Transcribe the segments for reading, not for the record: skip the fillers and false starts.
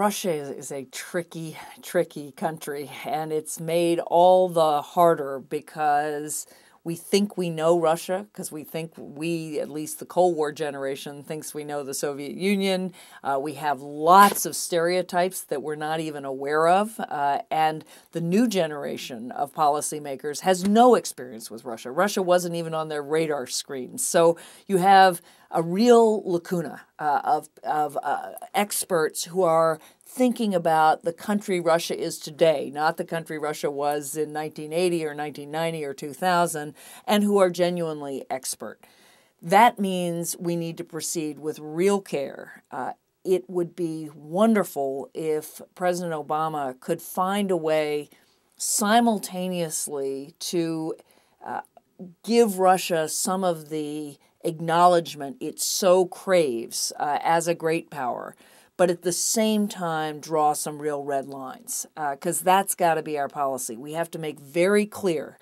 Russia is a tricky, tricky country, and it's made all the harder because we think we know Russia, because we think at least the Cold War generation, thinks we know the Soviet Union. We have lots of stereotypes that we're not even aware of, and the new generation of policymakers has no experience with Russia. Russia wasn't even on their radar screen. So you have a real lacuna of experts who are thinking about the country Russia is today, not the country Russia was in 1980 or 1990 or 2000, and who are genuinely expert. That means we need to proceed with real care. It would be wonderful if President Obama could find a way simultaneously to give Russia some of the acknowledgement it so craves as a great power, but at the same time draw some real red lines, because that's got to be our policy. We have to make very clear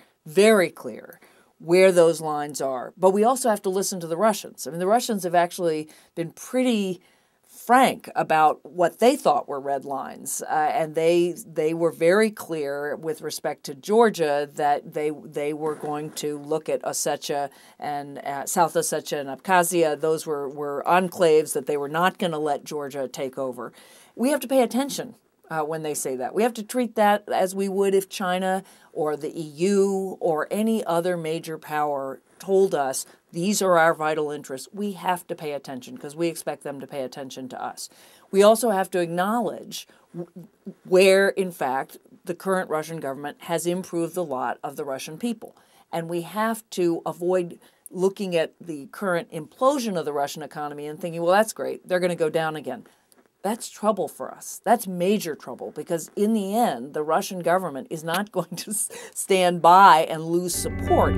where those lines are. But we also have to listen to the Russians. I mean, the Russians have actually been pretty frank about what they thought were red lines, and they were very clear with respect to Georgia that they were going to look at Ossetia and South Ossetia and Abkhazia. Those were enclaves that they were not going to let Georgia take over. We have to pay attention when they say that. We have to treat that as we would if China or the EU or any other major power told us these are our vital interests. We have to pay attention because we expect them to pay attention to us. We also have to acknowledge where, in fact, the current Russian government has improved the lot of the Russian people. And we have to avoid looking at the current implosion of the Russian economy and thinking, well, that's great, they're going to go down again. That's trouble for us. That's major trouble because in the end, the Russian government is not going to stand by and lose support.